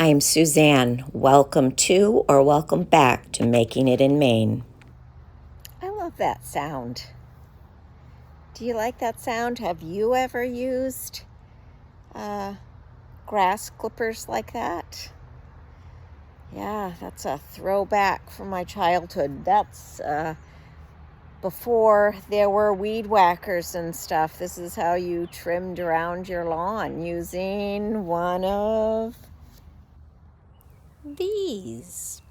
I'm Suzanne. Welcome to or welcome back to Making It in Maine. I love that sound. Do you like that sound? Have you ever used grass clippers like that? Yeah, that's a throwback from my childhood. That's before there were weed whackers and stuff. This is how you trimmed around your lawn using one of these.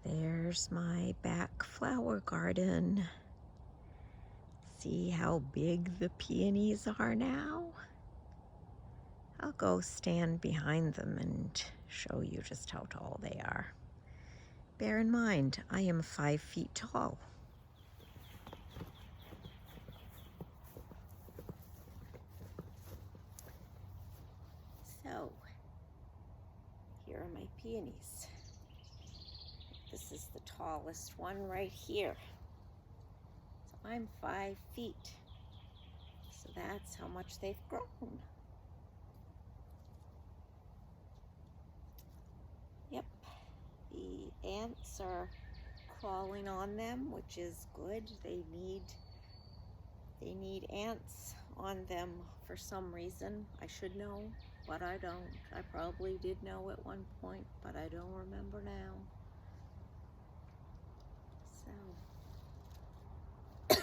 There's my back flower garden. See how big the peonies are now? I'll go stand behind them and show you just how tall they are. Bear in mind, I am 5 feet tall. So, here are my peonies. This is the tallest one right here. So I'm 5 feet. So that's how much they've grown. Yep, the ants are crawling on them, which is good. They need ants on them for some reason. I should know, but I don't. I probably did know at one point, but I don't remember now. So,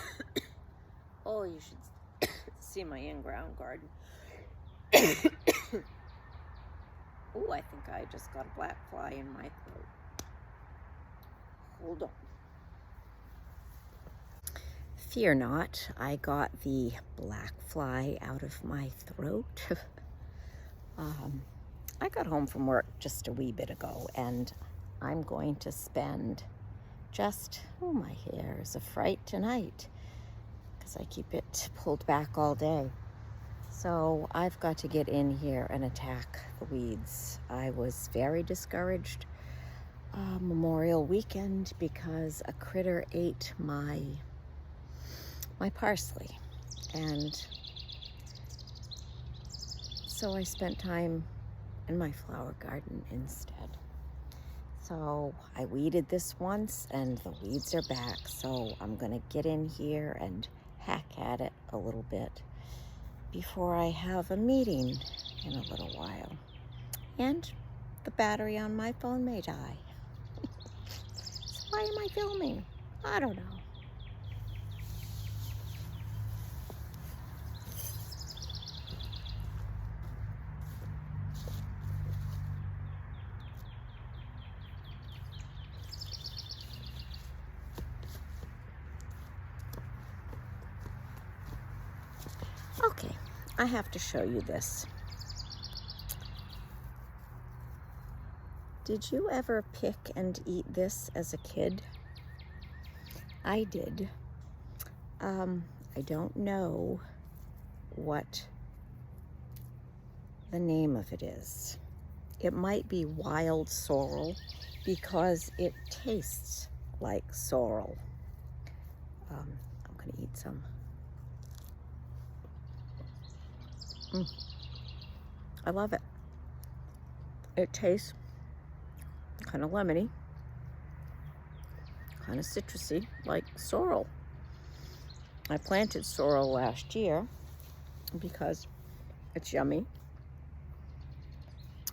oh, you should see my in-ground garden. Oh, I think I just got a black fly in my throat. Hold on. Fear not, I got the black fly out of my throat. I got home from work just a wee bit ago, and I'm going to spend my hair is a fright tonight because I keep it pulled back all day. So I've got to get in here and attack the weeds. I was very discouraged Memorial weekend because a critter ate my parsley, and so I spent time in my flower garden instead. So I weeded this once and the weeds are back, so I'm gonna get in here and hack at it a little bit before I have a meeting in a little while. And the battery on my phone may die. So why am I filming? I don't know. Okay, I have to show you this. Did you ever pick and eat this as a kid? I did. I don't know what the name of it is. It might be wild sorrel because it tastes like sorrel. I'm gonna eat some. I love it. It tastes kind of lemony, kind of citrusy, like sorrel. I planted sorrel last year because it's yummy.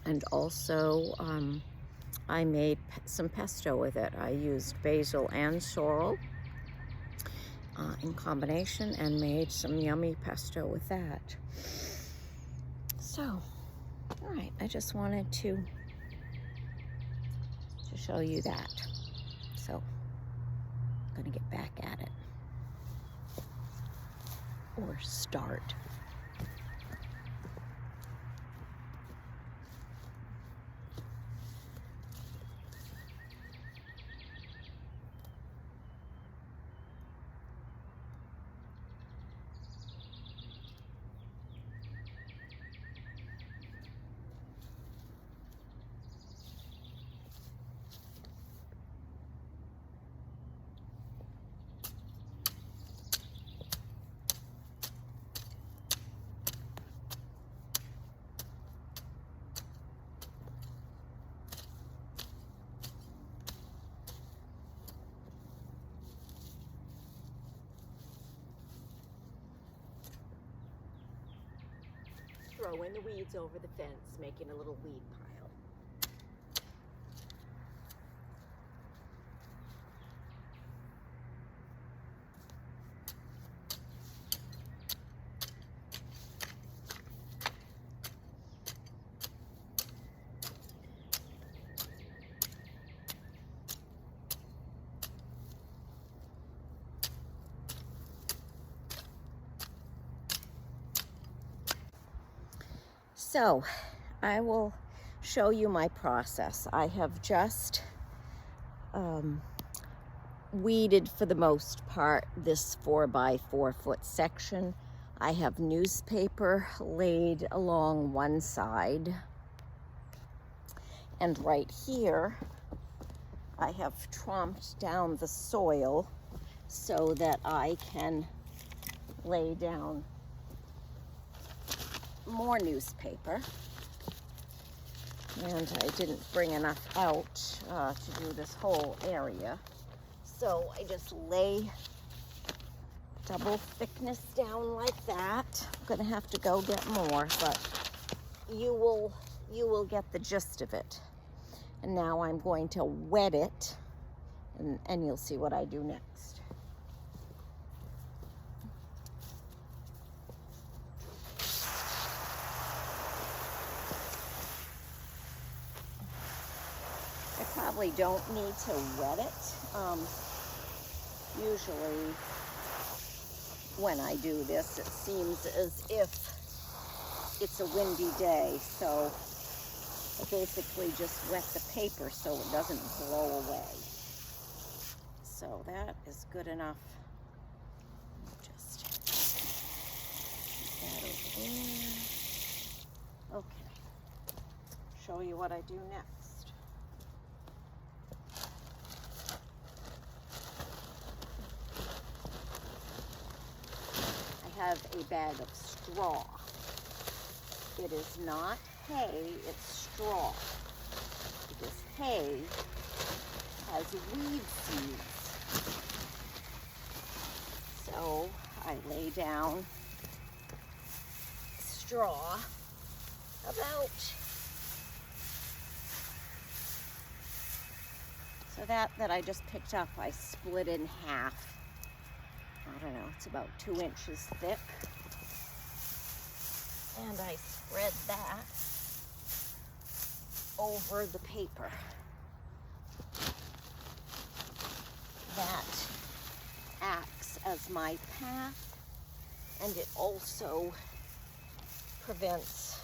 And also, I made some pesto with it. I used basil and sorrel in combination and made some yummy pesto with that. So, all right, I just wanted to show you that. So, I'm gonna get back at it. Or start. throwing the weeds over the fence, making a little weed pile. So I will show you my process. I have just weeded for the most part this 4x4 foot section. I have newspaper laid along one side, and right here I have chomped down the soil so that I can lay down more newspaper. And I didn't bring enough out to do this whole area, so I just lay double thickness down like that. I'm gonna have to go get more, but you will get the gist of it. And now I'm going to wet it, and you'll see what I do next. I probably don't need to wet it. Usually when I do this, it seems as if it's a windy day, so I basically just wet the paper so it doesn't blow away. So that is good enough. Just put that over there. Okay. Show you what I do next. I have a bag of straw. It is not hay, it's straw. Because hay has weed seeds. So I lay down straw about, so that I just picked up, I split in half. I don't know, it's about 2 inches thick. And I spread that over the paper. That acts as my path, and it also prevents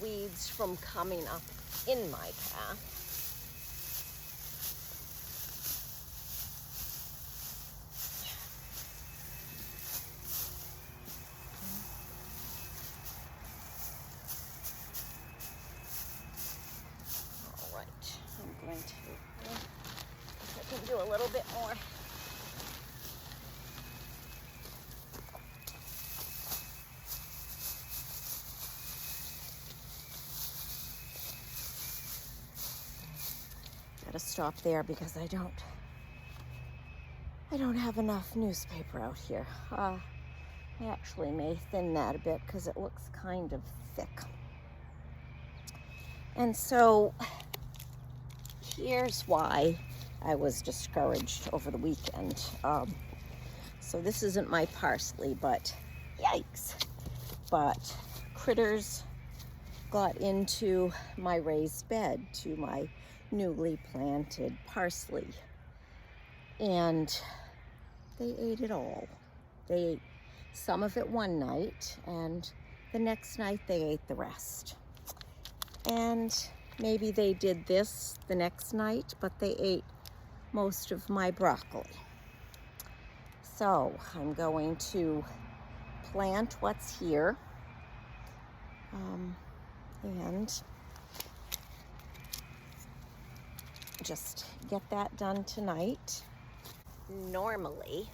weeds from coming up in my path. I'm going to, I can do a little bit more. Gotta stop there because I don't have enough newspaper out here. I actually may thin that a bit because it looks kind of thick. And so here's why I was discouraged over the weekend. So this isn't my parsley, but yikes. But critters got into my raised bed to my newly planted parsley. And they ate it all. They ate some of it one night, and the next night they ate the rest. And maybe they did this the next night, but they ate most of my broccoli. So I'm going to plant what's here, and just get that done tonight. Normally,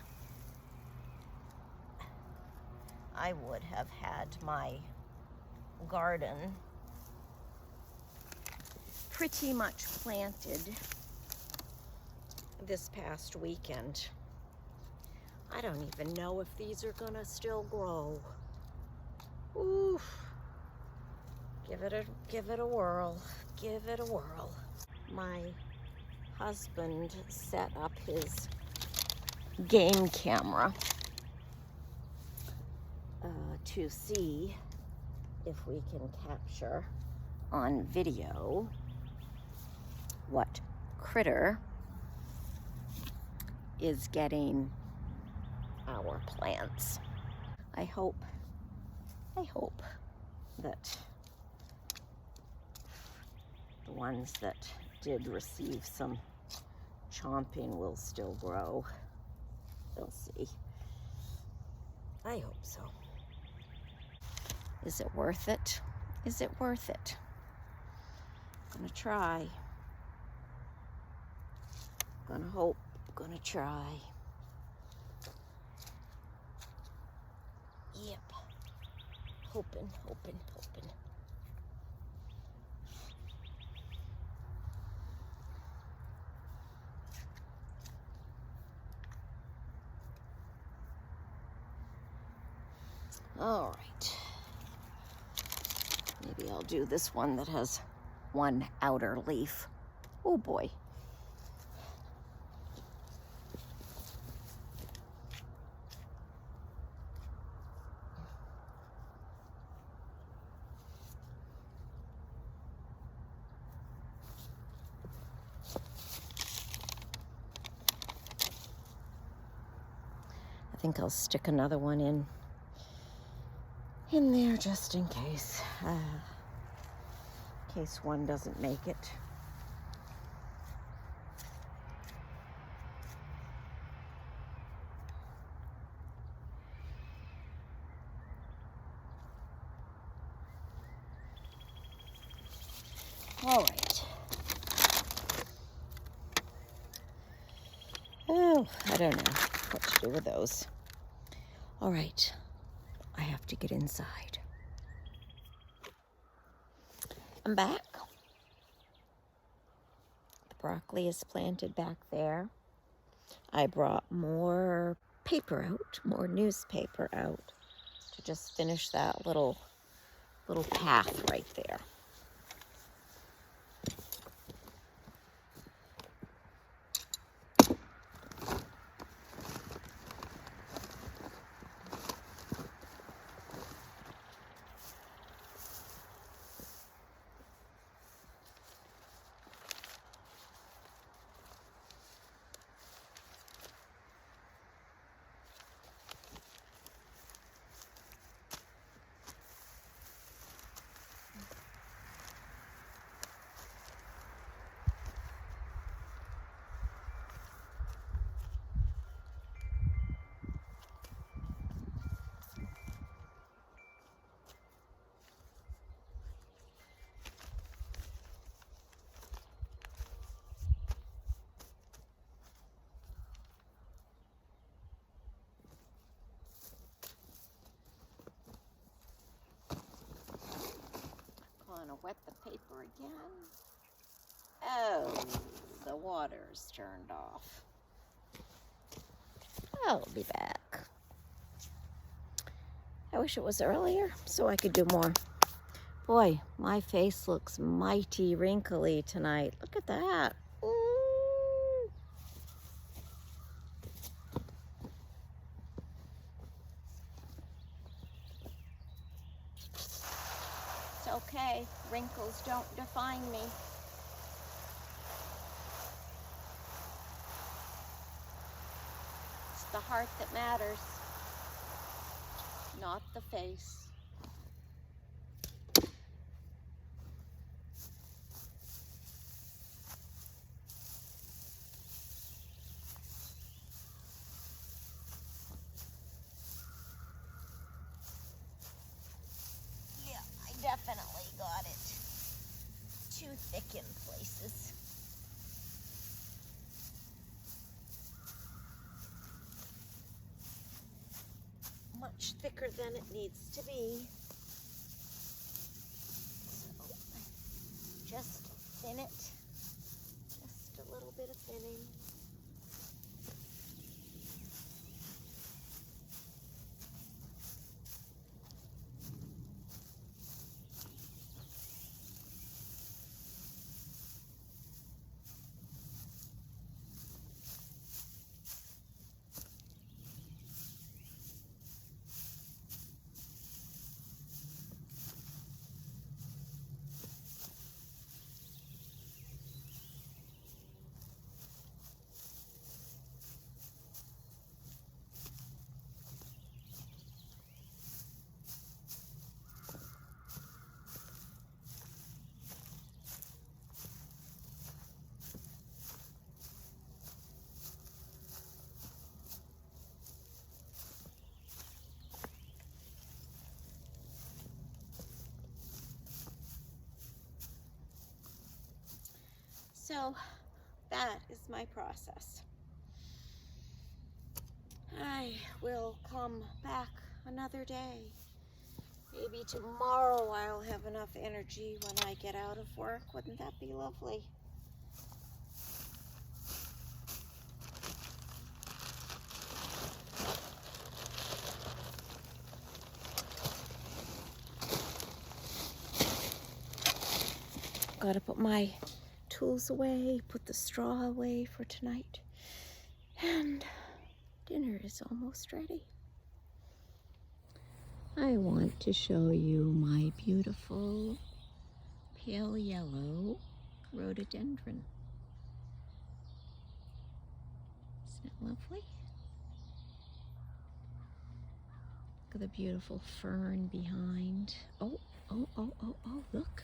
I would have had my garden pretty much planted this past weekend. I don't even know if these are gonna still grow. Oof. Give it a whirl. Give it a whirl. My husband set up his game camera to see if we can capture on video what critter is getting our plants. I hope that the ones that did receive some chomping will still grow. We'll see. I hope so. Is it worth it? Is it worth it? I'm gonna try. Gonna hope, gonna try. Yep. Hoping. All right. Maybe I'll do this one that has one outer leaf. Oh boy. I think I'll stick another one in there just in case one doesn't make it. All right. Oh, I don't know what to do with those. All right, I have to get inside. I'm back. The broccoli is planted back there. I brought more paper out, more newspaper out to just finish that little path right there. Gonna wet the paper again. Oh, the water's turned off. I'll be back. I wish it was earlier so I could do more. Boy, my face looks mighty wrinkly tonight. Look at that. Ooh. It's okay. Wrinkles don't define me. It's the heart that matters, not the face. Yeah, I definitely got it too thick in places. Much thicker than it needs to be. So just thin it, just a little bit of thinning. So that is my process. I will come back another day. Maybe tomorrow I'll have enough energy when I get out of work. Wouldn't that be lovely? Gotta put my tools away, put the straw away for tonight. And dinner is almost ready. I want to show you my beautiful pale yellow rhododendron. Isn't it lovely? Look at the beautiful fern behind. Oh, look.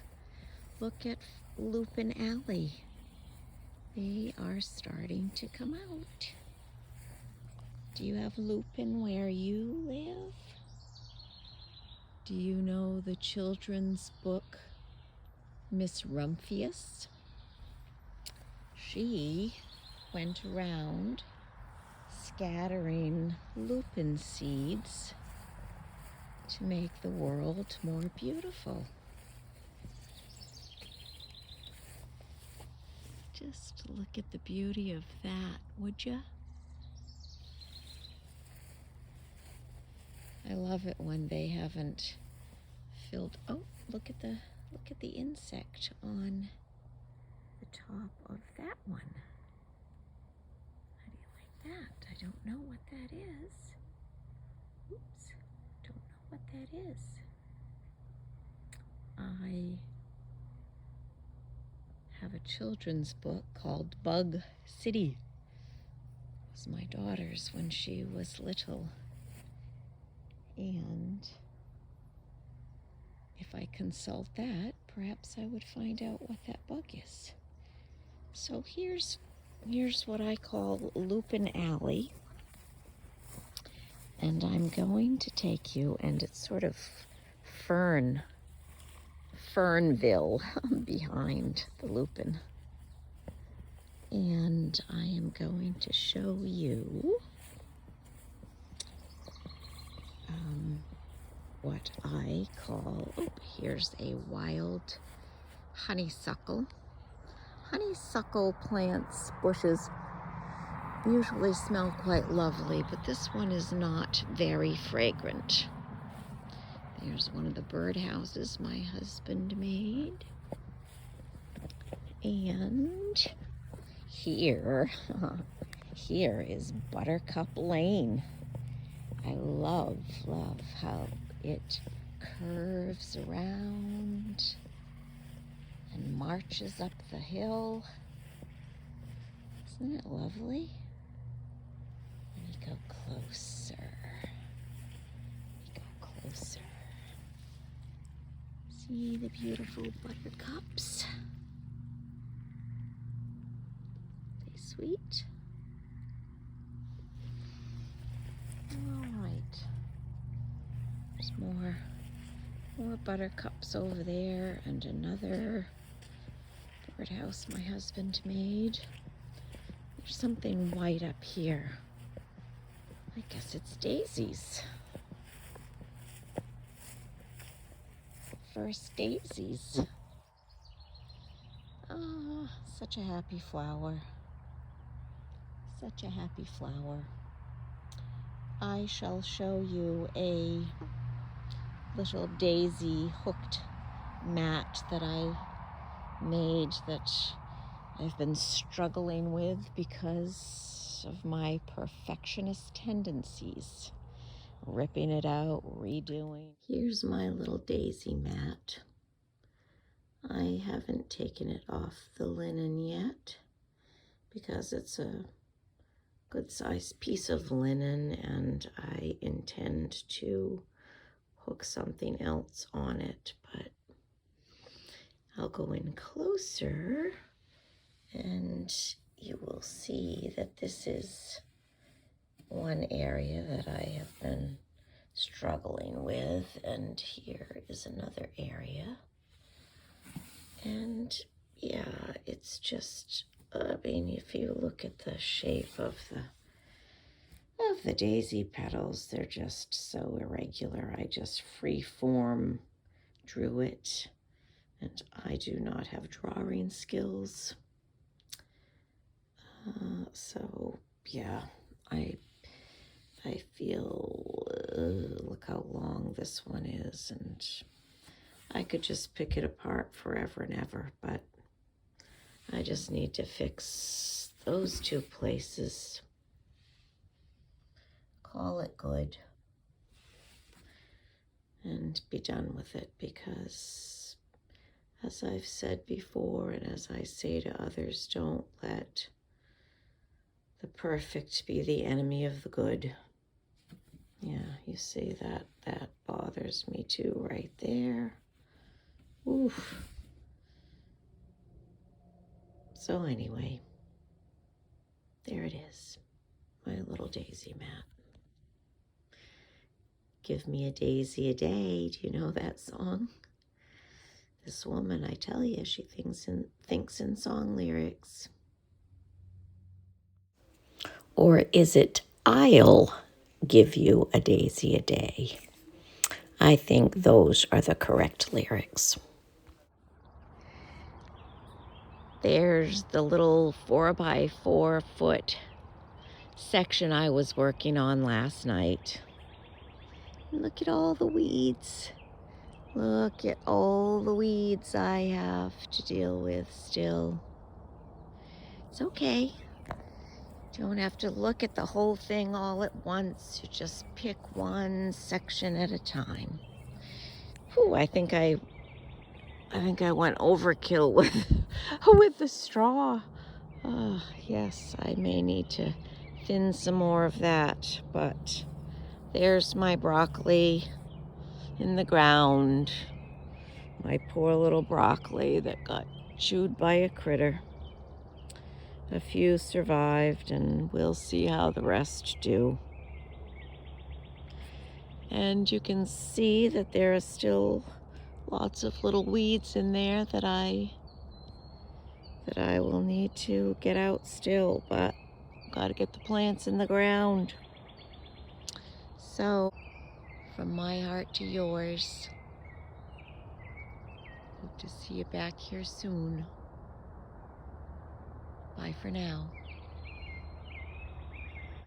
Look at Lupin Alley. They are starting to come out. Do you have lupin where you live? Do you know the children's book, Miss Rumphius? She went around scattering lupin seeds to make the world more beautiful. Just look at the beauty of that, would ya? I love it when they haven't filled. Oh, look at the insect on the top of that one. How do you like that? I don't know what that is. Oops, don't know what that is. I have a children's book called Bug City. It was my daughter's when she was little. And if I consult that, perhaps I would find out what that bug is. So here's what I call Lupin Alley. And I'm going to take you, and it's sort of Fernville behind the lupin. And I am going to show you what I call, here's a wild honeysuckle. Honeysuckle plants, bushes, usually smell quite lovely, but this one is not very fragrant. There's one of the birdhouses my husband made. And here is Buttercup Lane. I love how it curves around and marches up the hill. Isn't it lovely? Let me go closer. See the beautiful buttercups? They sweet? All right. There's more buttercups over there, and another birdhouse my husband made. There's something white up here. I guess it's daisies. First daisies. Ah, such a happy flower. Such a happy flower. I shall show you a little daisy hooked mat that I made that I've been struggling with because of my perfectionist tendencies. Ripping it out, redoing. Here's my little daisy mat. I haven't taken it off the linen yet because it's a good sized piece of linen, and I intend to hook something else on it, but I'll go in closer and you will see that this is one area that I have been struggling with, and here is another area. And yeah, it's just, I mean, if you look at the shape of the daisy petals, they're just so irregular. I just free form drew it, and I do not have drawing skills. So yeah, I feel, look how long this one is, and I could just pick it apart forever and ever, but I just need to fix those two places, call it good, and be done with it, because as I've said before, and as I say to others, don't let the perfect be the enemy of the good. Yeah, you see that bothers me too right there. Oof. So anyway, there it is, my little daisy mat. Give me a daisy a day. Do you know that song? This woman, I tell you, she thinks in song lyrics. Or is it I'll give you a daisy a day? I think those are the correct lyrics. There's the little 4x4 foot section I was working on last night. Look at all the weeds. Look at all the weeds I have to deal with still. It's okay. Don't have to look at the whole thing all at once. You just pick one section at a time. Whew, I think I went overkill with the straw. Yes, I may need to thin some more of that, but there's my broccoli in the ground. My poor little broccoli that got chewed by a critter. A few survived, and we'll see how the rest do. And you can see that there are still lots of little weeds in there that I will need to get out still, but got to get the plants in the ground. So, from my heart to yours, hope to see you back here soon. Bye for now.